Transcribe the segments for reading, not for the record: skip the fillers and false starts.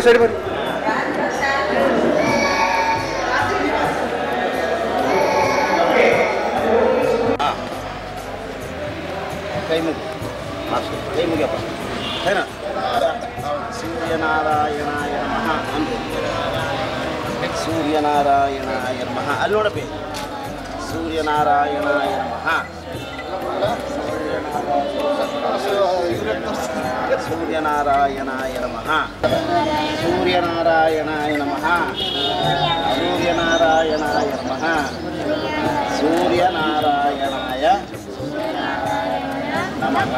Side पर कई मुझे है ना। सूर्यनारायणाय नमः सूर्यनारायणाय नमः ಅಲ್ಲಿ ನೋಡಬೇಕು सूर्यनारायणाय नमः सूर्यनारायणाय नमः सूर्यनारायणाय नमः सूर्यनारायणाय नमः सूर्यनारायणाय नमः।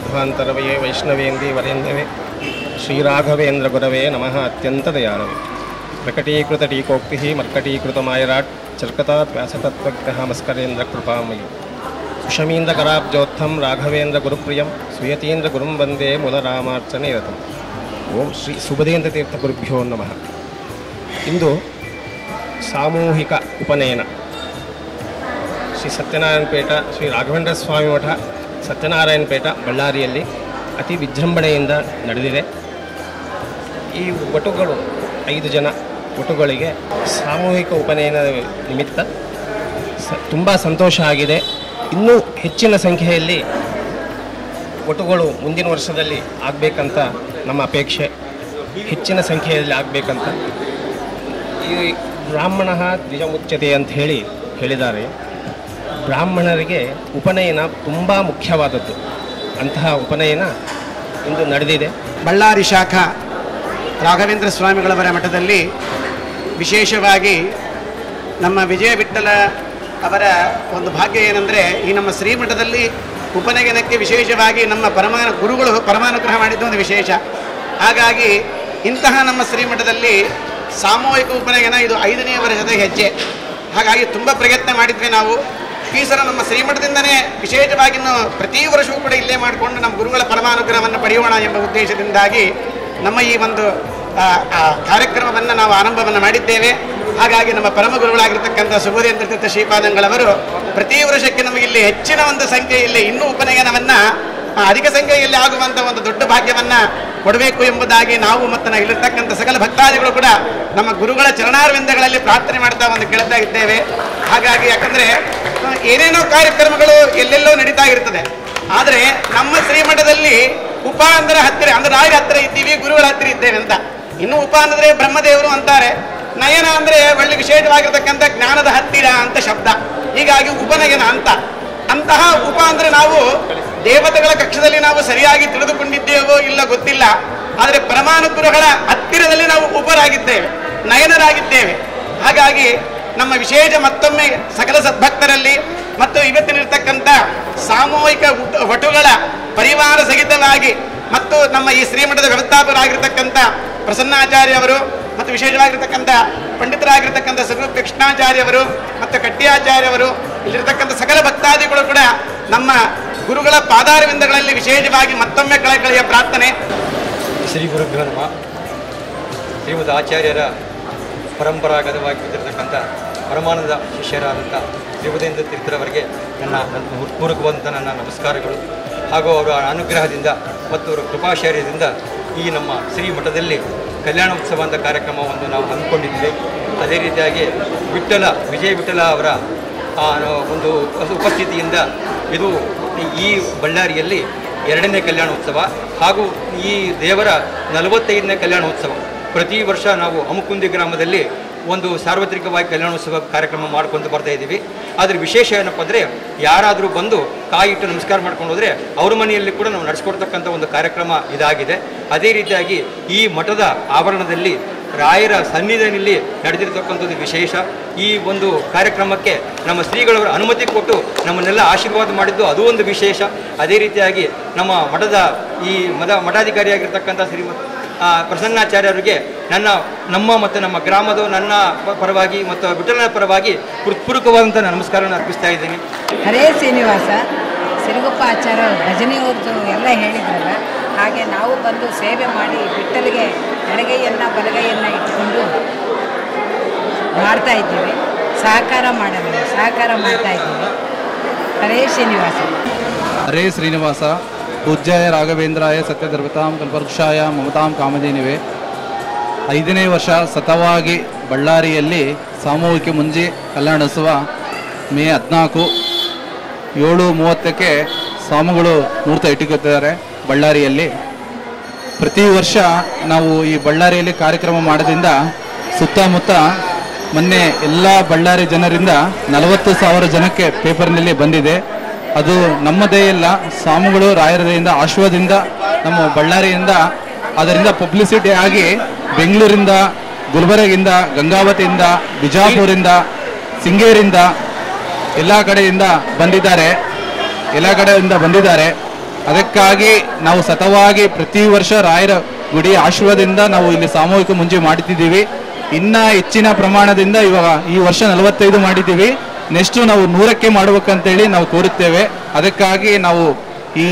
ಧ್ವಾಂತರವೇ ವೈಷ್ಣವೇಂದಿ ವರೇಣ್ಯವೇ ಶ್ರೀರಾಘವೇಂದ್ರ ಗುರವೇ ನಮಃ ಅತ್ಯಂತ ದಯಾಳವೇ ಪ್ರಕಟೀಕೃತ ಟೀಕೋಕ್ತಿ ಮರ್ಕಟೀಕೃತ ಮಾಯರಾಟ್ ಚರ್ಕತಾತ್ ವ್ಯಾಸತತ್ವಜ್ಞ ಮಸ್ಕರೇಂದ್ರ ಕೃಪಾಮಯಿ ಸುಷಮೀಂದ್ರ ಕರಾಬ್ಜೋತ್ಥಂ ರಾಘವೇಂದ್ರ ಗುರುಪ್ರಿಯಂ ಸುಯತೀಂದ್ರ ಗುರುಂ ವಂದೇ ಮೂಲರಾಮಾರ್ಚನೆ ರಥಂ. ಓಂ ಶ್ರೀ ಸುಬದೇಂದ್ರ ತೀರ್ಥ ಗುರುಭ್ಯೋ ನಮಃ. ಇಂದು ಸಾಮೂಹಿಕ ಉಪನಯನ ಶ್ರೀ ಸತ್ಯನಾರಾಯಣಪೇಟ ಶ್ರೀ ರಾಘವೇಂದ್ರ ಸ್ವಾಮಿ ಮಠ ಸತ್ಯನಾರಾಯಣಪೇಟ ಬಳ್ಳಾರಿಯಲ್ಲಿ ಅತಿ ವಿಜೃಂಭಣೆಯಿಂದ ನಡೆದಿದೆ. ಈ ವಟುಗಳು 5 ಜನ ವಟುಗಳಿಗೆ ಸಾಮೂಹಿಕ ಉಪನಯನದ ನಿಮಿತ್ತ ತುಂಬ ಸಂತೋಷ ಆಗಿದೆ. ಇನ್ನೂ ಹೆಚ್ಚಿನ ಸಂಖ್ಯೆಯಲ್ಲಿ ವಟುಗಳು ಮುಂದಿನ ವರ್ಷದಲ್ಲಿ ಆಗಬೇಕಂತ ನಮ್ಮ ಅಪೇಕ್ಷೆ, ಹೆಚ್ಚಿನ ಸಂಖ್ಯೆಯಲ್ಲಿ ಆಗಬೇಕಂತ. ಈ ಬ್ರಾಹ್ಮಣ ದ್ವಿಜಮುಚ್ಯತೆ ಅಂತ ಹೇಳಿದ್ದಾರೆ. ಬ್ರಾಹ್ಮಣರಿಗೆ ಉಪನಯನ ತುಂಬ ಮುಖ್ಯವಾದದ್ದು. ಅಂತಹ ಉಪನಯನ ಇಂದು ನಡೆದಿದೆ. ಬಳ್ಳಾರಿ ಶಾಖಾ ರಾಘವೇಂದ್ರ ಸ್ವಾಮಿಗಳವರ ಮಠದಲ್ಲಿ ವಿಶೇಷವಾಗಿ ನಮ್ಮ ವಿಜಯ ವಿಠ್ಠಲ ಅವರ ಒಂದು ಭಾಗ್ಯ ಏನೆಂದರೆ, ಈ ನಮ್ಮ ಶ್ರೀಮಠದಲ್ಲಿ ಉಪನಯನಕ್ಕೆ ವಿಶೇಷವಾಗಿ ನಮ್ಮ ಗುರುಗಳು ಪರಮಾನುಗ್ರಹ ಮಾಡಿದ್ದು ಒಂದು ವಿಶೇಷ. ಹಾಗಾಗಿ ಇಂತಹ ನಮ್ಮ ಶ್ರೀಮಠದಲ್ಲಿ ಸಾಮೂಹಿಕ ಉಪನಯನ ಇದು 5ನೇ ವರ್ಷದ ಹೆಜ್ಜೆ. ಹಾಗಾಗಿ ತುಂಬ ಪ್ರಯತ್ನ ಮಾಡಿದ್ವಿ ನಾವು. ಈ ಸಲ ನಮ್ಮ ಶ್ರೀಮಠದಿಂದನೇ ವಿಶೇಷವಾಗಿ ಪ್ರತಿ ವರ್ಷವೂ ಕೂಡ ಇಲ್ಲೇ ಮಾಡಿಕೊಂಡು ನಮ್ಮ ಗುರುಗಳ ಪರಮಾನುಗ್ರಹವನ್ನು ಪಡೆಯೋಣ ಎಂಬ ಉದ್ದೇಶದಿಂದಾಗಿ ನಮ್ಮ ಈ ಒಂದು ಕಾರ್ಯಕ್ರಮವನ್ನು ನಾವು ಆರಂಭವನ್ನು ಮಾಡಿದ್ದೇವೆ. ಹಾಗಾಗಿ ನಮ್ಮ ಪರಮ ಗುರುಗಳಾಗಿರ್ತಕ್ಕಂಥ ಸುಬೋಧೇಂದ್ರ ತೀರ್ಥ ಶ್ರೀಪಾದಂಗಳವರು ಪ್ರತಿ ವರ್ಷಕ್ಕೆ ನಮಗಿಲ್ಲಿ ಹೆಚ್ಚಿನ ಒಂದು ಸಂಖ್ಯೆಯಲ್ಲಿ ಇನ್ನೂ ಉಪನಯನವನ್ನು ಅಧಿಕ ಸಂಖ್ಯೆಯಲ್ಲಿ ಆಗುವಂಥ ಒಂದು ದೊಡ್ಡ ಭಾಗ್ಯವನ್ನು ಕೊಡಬೇಕು ಎಂಬುದಾಗಿ ನಾವು ಮತ್ತು ಇಲ್ಲಿರ್ತಕ್ಕಂಥ ಸಕಲ ಭಕ್ತಾದಿಗಳು ಕೂಡ ನಮ್ಮ ಗುರುಗಳ ಚರಣಾರವಿಂದಗಳಲ್ಲಿ ಪ್ರಾರ್ಥನೆ ಮಾಡ್ತಾ ಕೇಳ್ತಾ ಇದ್ದೇವೆ. ಹಾಗಾಗಿ ಯಾಕಂದರೆ ಏನೇನೋ ಕಾರ್ಯಕ್ರಮಗಳು ಎಲ್ಲೆಲ್ಲೋ ನಡೀತಾ ಇರ್ತದೆ, ಆದರೆ ನಮ್ಮ ಶ್ರೀಮಠದಲ್ಲಿ ಉಪ ಅಂದರೆ ಹತ್ತಿರ, ಅಂದರೆ ರಾಯರ ಹತ್ತಿರ ಇದ್ದೀವಿ, ಗುರುಗಳ ಹತ್ತಿರ ಇದ್ದೇವೆ ಅಂತ. ಇನ್ನು ಉಪ ಅಂದರೆ ಬ್ರಹ್ಮದೇವರು ಅಂತಾರೆ, ನಯನ ಅಂದರೆ ಒಳ್ಳೆ ವಿಶೇಷವಾಗಿರ್ತಕ್ಕಂಥ ಜ್ಞಾನದ ಹತ್ತಿರ ಅಂತ ಶಬ್ದ. ಹೀಗಾಗಿ ಉಪನಯನ ಅಂತಹ ಉಪ ಅಂದರೆ ನಾವು ದೇವತೆಗಳ ಕಕ್ಷದಲ್ಲಿ ನಾವು ಸರಿಯಾಗಿ ತಿಳಿದುಕೊಂಡಿದ್ದೇವೋ ಇಲ್ಲ ಗೊತ್ತಿಲ್ಲ, ಆದರೆ ಪರಮಾನುಗ್ರಹಗಳ ಹತ್ತಿರದಲ್ಲಿ ನಾವು ಉಪರಾಗಿದ್ದೇವೆ, ನಯನರಾಗಿದ್ದೇವೆ. ಹಾಗಾಗಿ ನಮ್ಮ ವಿಶೇಷ ಮತ್ತೊಮ್ಮೆ ಸಕಲ ಸದ್ಭಕ್ತರಲ್ಲಿ ಮತ್ತು ಇವತ್ತಿನಿರ್ತಕ್ಕಂಥ ಸಾಮೂಹಿಕ ವಟುಗಳ ಪರಿವಾರ ಸಹಿತವಾಗಿ ಮತ್ತು ನಮ್ಮ ಈ ಶ್ರೀಮಠದ ವ್ಯವಸ್ಥಾಪಕರಾಗಿರ್ತಕ್ಕಂಥ ಪ್ರಸನ್ನಾಚಾರ್ಯ ಅವರು ಮತ್ತು ವಿಶೇಷವಾಗಿರ್ತಕ್ಕಂಥ ಪಂಡಿತರಾಗಿರ್ತಕ್ಕಂಥ ಸದ್ಗುರು ಕೃಷ್ಣಾಚಾರ್ಯ ಅವರು ಮತ್ತು ಕಟ್ಟಿಯಾಚಾರ್ಯ ಅವರು, ಇಲ್ಲಿರ್ತಕ್ಕಂಥ ಸಕಲ ಭಕ್ತಾದಿಗಳು ಕೂಡ ನಮ್ಮ ಗುರುಗಳ ಪಾದಾರವಿಂದಗಳಲ್ಲಿ ವಿಶೇಷವಾಗಿ ಮತ್ತೊಮ್ಮೆ ಕಳಕಳಿಯ ಪ್ರಾರ್ಥನೆ. ಶ್ರೀ ಗುರುಭ್ಯೋ ನಮಃ. ಶ್ರೀಮದ್ ಆಚಾರ್ಯರ ಪರಂಪರಾಗತವಾಗಿರತಕ್ಕಂಥ ಪರಮಾನಂದ ಶಿಷ್ಯರಾದಂಥ ಶ್ರೀಮದೇಂದ್ರ ತೀರ್ಥರವರಿಗೆ ನನ್ನ ಹೃತ್ಪೂರ್ವಕವಾದಂಥ ನನ್ನ ನಮಸ್ಕಾರಗಳು. ಹಾಗೂ ಅವರ ಅನುಗ್ರಹದಿಂದ ಮತ್ತು ಅವರ ಕೃಪಾಶಾರ್ಯದಿಂದ ಈ ನಮ್ಮ ಶ್ರೀ ಮಠದಲ್ಲಿ ಕಲ್ಯಾಣ ಉತ್ಸವ ಅಂತ ಕಾರ್ಯಕ್ರಮವನ್ನು ನಾವು ಹಮ್ಮಿಕೊಂಡಿದ್ದೇವೆ. ಅದೇ ರೀತಿಯಾಗಿ ವಿಜಯ ವಿಠ್ಠಲ ಅವರ ಒಂದು ಉಪಸ್ಥಿತಿಯಿಂದ ಇದು ಈ ಬಳ್ಳಾರಿಯಲ್ಲಿ 2ನೇ ಕಲ್ಯಾಣೋತ್ಸವ ಹಾಗೂ ಈ ದೇವರ 45ನೇ ಕಲ್ಯಾಣೋತ್ಸವ. ಪ್ರತಿ ವರ್ಷ ನಾವು ಅಮುಕುಂದಿ ಗ್ರಾಮದಲ್ಲಿ ಒಂದು ಸಾರ್ವತ್ರಿಕವಾಗಿ ಕಲ್ಯಾಣೋತ್ಸವ ಕಾರ್ಯಕ್ರಮ ಮಾಡ್ಕೊಂಡು ಬರ್ತಾ ಇದ್ದೀವಿ. ಆದರೆ ವಿಶೇಷ ಏನಪ್ಪ ಅಂದರೆ, ಯಾರಾದರೂ ಬಂದು ಕಾಯಿಟ್ಟು ನಮಸ್ಕಾರ ಮಾಡ್ಕೊಂಡು ಹೋದರೆ ಅವ್ರ ಮನೆಯಲ್ಲಿ ಕೂಡ ನಾವು ನಡೆಸ್ಕೊಡ್ತಕ್ಕಂಥ ಒಂದು ಕಾರ್ಯಕ್ರಮ ಇದಾಗಿದೆ. ಅದೇ ರೀತಿಯಾಗಿ ಈ ಮಠದ ಆವರಣದಲ್ಲಿ ರಾಯರ ಸನ್ನಿಧಿಯಲ್ಲಿ ನಡೆದಿರ್ತಕ್ಕಂಥದ್ದು ವಿಶೇಷ. ಈ ಒಂದು ಕಾರ್ಯಕ್ರಮಕ್ಕೆ ನಮ್ಮ ಶ್ರೀಗಳವರ ಅನುಮತಿ ಕೊಟ್ಟು ನಮ್ಮನ್ನೆಲ್ಲ ಆಶೀರ್ವಾದ ಮಾಡಿದ್ದು ಅದು ಒಂದು ವಿಶೇಷ. ಅದೇ ರೀತಿಯಾಗಿ ನಮ್ಮ ಮಠದ ಈ ಮಠಾಧಿಕಾರಿಯಾಗಿರ್ತಕ್ಕಂಥ ಶ್ರೀಮತ್ ಪ್ರಸನ್ನಾಚಾರ್ಯರಿಗೆ ನಮ್ಮ ಮತ್ತು ನಮ್ಮ ಗ್ರಾಮದ ನನ್ನ ಪರವಾಗಿ ಮತ್ತು ವಿಠಲನ ಪರವಾಗಿ ಹೃತ್ಪೂರ್ವಕವಾದಂಥ ನಮಸ್ಕಾರವನ್ನು ಅರ್ಪಿಸ್ತಾ ಇದ್ದೀನಿ. ಹರೇ ಶ್ರೀನಿವಾಸ ಸಿರುಗುಪ್ಪ ಆಚಾರ್ಯ ಭಜನೆ ಅವ್ರದ್ದು ಎಲ್ಲ ಹೇಳಿದ್ರಲ್ಲ, ಹಾಗೆ ನಾವು ಬಂದು ಸೇವೆ ಮಾಡಿ ವಿಠ್ಠಲಿಗೆ ಎಡಗೈಯನ್ನು ಬಲಗೈಯನ್ನು ಇಟ್ಕೊಂಡು ಮಾಡ್ತಾ ಇದ್ದೀವಿ. ಸಹಕಾರ ಮಾಡ್ತಾ ಇದ್ದೀವಿ. ಹರೇ ಶ್ರೀನಿವಾಸ. ಹರೇ ಶ್ರೀನಿವಾಸ. ಪೂಜ್ಯಾಯ ರಾಘವೇಂದ್ರಾಯ ಸತ್ಯಧರ್ಮತಾಂ ಕಲ್ಪವೃಕ್ಷಾಯ ಮಮತಾಂ ಕಾಮಧೇನುವೆ. 5ನೇ ವರ್ಷ ಸತತವಾಗಿ ಬಳ್ಳಾರಿಯಲ್ಲಿ ಸಾಮೂಹಿಕ ಮುಂಜಿ ಕಲ್ಯಾಣೋತ್ಸವ ಮೇ 14 7:30ಕ್ಕೆ ಸ್ವಾಮಿಗಳು ಮುಹೂರ್ತ ಇಟ್ಟುಕೊಳ್ತಿದ್ದಾರೆ ಬಳ್ಳಾರಿಯಲ್ಲಿ. ಪ್ರತಿ ವರ್ಷ ನಾವು ಈ ಬಳ್ಳಾರಿಯಲ್ಲಿ ಕಾರ್ಯಕ್ರಮ ಮಾಡೋದ್ರಿಂದ ಸುತ್ತಮುತ್ತ ಮೊನ್ನೆ ಎಲ್ಲ ಬಳ್ಳಾರಿ ಜನರಿಂದ 40,000 ಜನಕ್ಕೆ ಪೇಪರ್ನಲ್ಲಿ ಬಂದಿದೆ. ಅದು ನಮ್ಮದೇ ಇಲ್ಲ, ಸ್ವಾಮಿಗಳು ರಾಯರ ದಯೆಯಿಂದ ಆಶೀರ್ವಾದದಿಂದ ನಮ್ಮ ಬಳ್ಳಾರಿಯಿಂದ ಅದರಿಂದ ಪಬ್ಲಿಸಿಟಿ ಆಗಿ ಬೆಂಗಳೂರಿಂದ, ಗುಲ್ಬರ್ಗಿಂದ, ಗಂಗಾವತಿಯಿಂದ, ಬಿಜಾಪುರಿಂದ, ಸಿಂಗೇರಿಂದ ಎಲ್ಲ ಕಡೆಯಿಂದ ಬಂದಿದ್ದಾರೆ. ಅದಕ್ಕಾಗಿ ನಾವು ಸತತವಾಗಿ ಪ್ರತಿ ವರ್ಷ ರಾಯರ ಗುಡಿ ಆಶೀರ್ವಾದದಿಂದ ನಾವು ಇಲ್ಲಿ ಸಾಮೂಹಿಕ ಮುಂಜಿ ಮಾಡುತ್ತಿದ್ದೀವಿ. ಇನ್ನ ಹೆಚ್ಚಿನ ಪ್ರಮಾಣದಿಂದ ಇವಾಗ ಈ ವರ್ಷ 45 ಮಾಡಿದ್ದೀವಿ. ನೆಕ್ಸ್ಟ್ ನಾವು 100ಕ್ಕೆ ಮಾಡಬೇಕಂತೇಳಿ ನಾವು ಕೋರುತ್ತೇವೆ. ಅದಕ್ಕಾಗಿ ನಾವು ಈ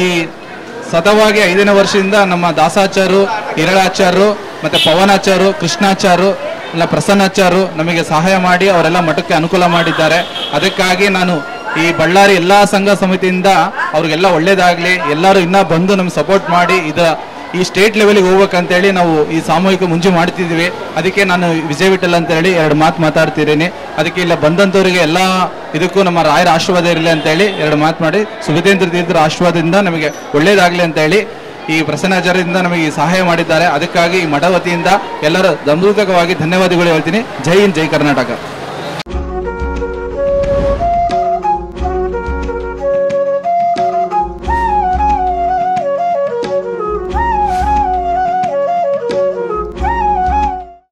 ಸತತವಾಗಿ 5ನೇ ವರ್ಷದಿಂದ ನಮ್ಮ ದಾಸಾಚಾರ್ಯರು, ಹಿರಳಾಚಾರ್ಯರು ಮತ್ತು ಪವನಾಚಾರ್ಯರು, ಕೃಷ್ಣಾಚಾರ್ಯರು ಎಲ್ಲ ಪ್ರಸನ್ನಾಚಾರ್ಯರು ನಮಗೆ ಸಹಾಯ ಮಾಡಿ ಅವರೆಲ್ಲ ಮಠಕ್ಕೆ ಅನುಕೂಲ ಮಾಡಿದ್ದಾರೆ. ಅದಕ್ಕಾಗಿ ನಾನು ಈ ಬಳ್ಳಾರಿ ಎಲ್ಲ ಸಂಘ ಸಮಿತಿಯಿಂದ ಅವ್ರಿಗೆಲ್ಲ ಒಳ್ಳೇದಾಗಲಿ, ಎಲ್ಲರೂ ಇನ್ನೂ ಬಂದು ನಮ್ಗೆ ಸಪೋರ್ಟ್ ಮಾಡಿ ಈ ಸ್ಟೇಟ್ ಲೆವೆಲ್ಗೆ ಹೋಗ್ಬೇಕಂತೇಳಿ ನಾವು ಈ ಸಾಮೂಹಿಕ ಮುಂಜಿ ಮಾಡ್ತಿದ್ದೀವಿ. ಅದಕ್ಕೆ ನಾನು ವಿಜಯ ವಿಠಲ್ ಅಂತೇಳಿ 2 ಮಾತು ಮಾತಾಡ್ತಿದ್ದೀನಿ. ಅದಕ್ಕೆ ಇಲ್ಲ ಬಂದಂಥವ್ರಿಗೆ ಎಲ್ಲ ಇದಕ್ಕೂ ನಮ್ಮ ರಾಯರ ಆಶೀರ್ವಾದ ಇರಲಿ ಅಂತೇಳಿ 2 ಮಾತು ಮಾಡಿ ಸುಭದೇಂದ್ರ ತೀರ್ಥರ ಆಶೀರ್ವಾದದಿಂದ ನಮಗೆ ಒಳ್ಳೇದಾಗಲಿ ಅಂತೇಳಿ ಈ ಪ್ರಸನ್ನಾಚಾರ್ಯರಿಂದ ನಮಗೆ ಸಹಾಯ ಮಾಡಿದ್ದಾರೆ. ಅದಕ್ಕಾಗಿ ಈ ಮಠ ವತಿಯಿಂದ ಎಲ್ಲರ ಧನ್ಯವಾದಗಳು ಹೇಳ್ತೀನಿ. ಜೈ ಹಿಂದ್, ಜೈ ಕರ್ನಾಟಕ.